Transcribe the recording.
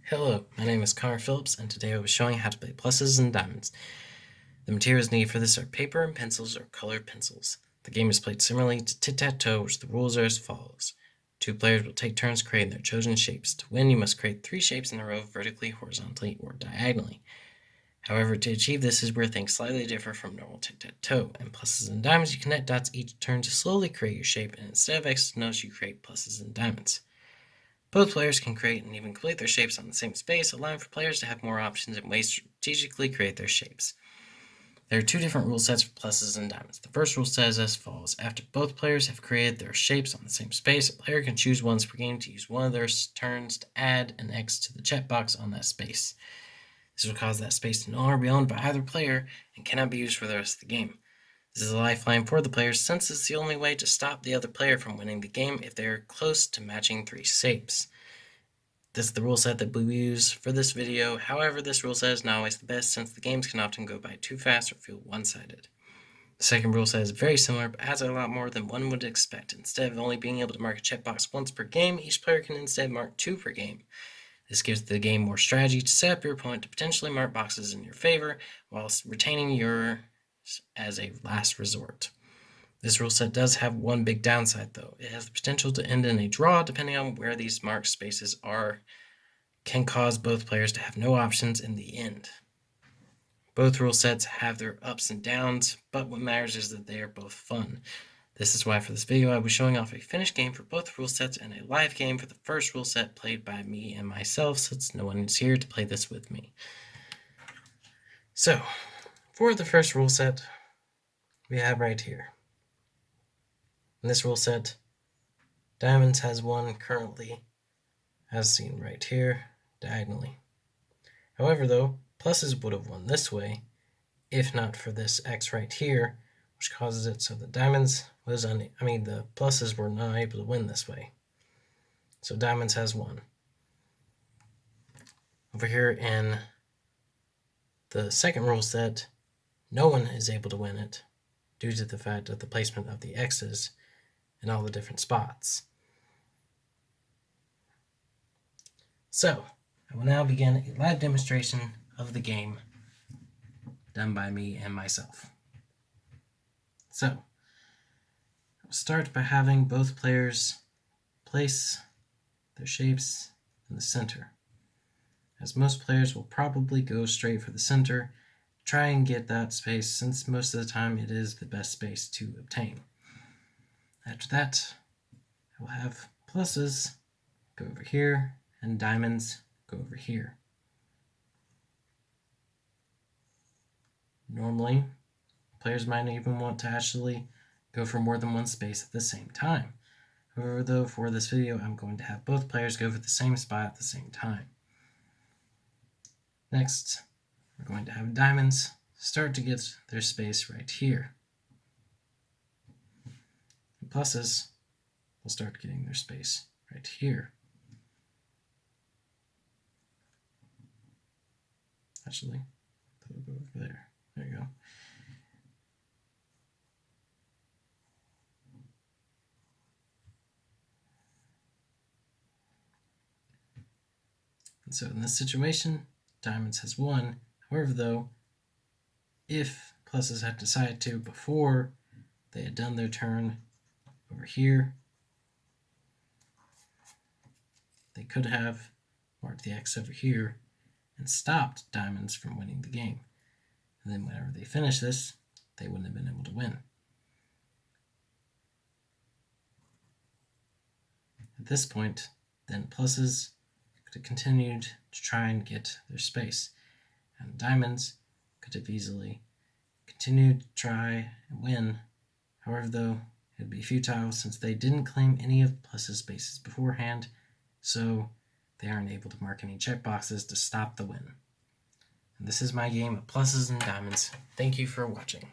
Hello, my name is Connor Phillips, and today I will be showing how to play pluses and diamonds. The materials needed for this are paper and pencils or colored pencils. The game is played similarly to tic-tac-toe, which the rules are as follows. 2 players will take turns creating their chosen shapes. To win, you must create 3 shapes in a row vertically, horizontally, or diagonally. However, to achieve this is where things slightly differ from normal tic-tac-toe. In pluses and diamonds, you connect dots each turn to slowly create your shape, and instead of X's and O's, you create pluses and diamonds. Both players can create and even complete their shapes on the same space, allowing for players to have more options and ways to strategically create their shapes. There are 2 different rule sets for pluses and diamonds. The first rule says as follows. After both players have created their shapes on the same space, a player can choose once per game to use one of their turns to add an X to the checkbox on that space. This will cause that space to no longer be owned by either player and cannot be used for the rest of the game. This is a lifeline for the players since it's the only way to stop the other player from winning the game if they are close to matching 3 shapes. This is the rule set that we use for this video. However, this rule set is not always the best since the games can often go by too fast or feel one-sided. The second rule set is very similar but adds a lot more than one would expect. Instead of only being able to mark a checkbox once per game, each player can instead mark 2 per game. This gives the game more strategy to set up your opponent to potentially mark boxes in your favor whilst retaining yours as a last resort. This rule set does have one big downside though. It has the potential to end in a draw depending on where these marked spaces are, can cause both players to have no options in the end. Both rule sets have their ups and downs, but what matters is that they are both fun. This is why for this video I will be showing off a finished game for both rule sets and a live game for the first rule set played by me and myself since no one is here to play this with me. So, for the first rule set, we have right here. In this rule set, diamonds has 1 currently, as seen right here, diagonally. However though, pluses would have won this way, if not for this X right here, which causes it so the the pluses were not able to win this way. So diamonds has 1. Over here in the second rule set, no one is able to win it due to the fact of the placement of the X's in all the different spots. So, I will now begin a live demonstration of the game done by me and myself. So, I'll start by having both players place their shapes in the center, as most players will probably go straight for the center, try and get that space since most of the time it is the best space to obtain. After that, I will have pluses go over here and diamonds go over here. Normally, players might even want to actually go for more than one space at the same time. However, though, for this video, I'm going to have both players go for the same spot at the same time. Next, we're going to have diamonds start to get their space right here. And pluses will start getting their space right here. Actually, it'll go over there. There you go. And so in this situation, diamonds has 1. However, though, if pluses had decided to before they had done their turn over here, they could have marked the X over here and stopped diamonds from winning the game. And then whenever they finish this, they wouldn't have been able to win. At this point, then pluses could have continued to try and get their space, and diamonds could have easily continued to try and win. However, though, it would be futile since they didn't claim any of pluses' spaces beforehand, so they aren't able to mark any checkboxes to stop the win. And this is my game of pluses and diamonds. Thank you for watching.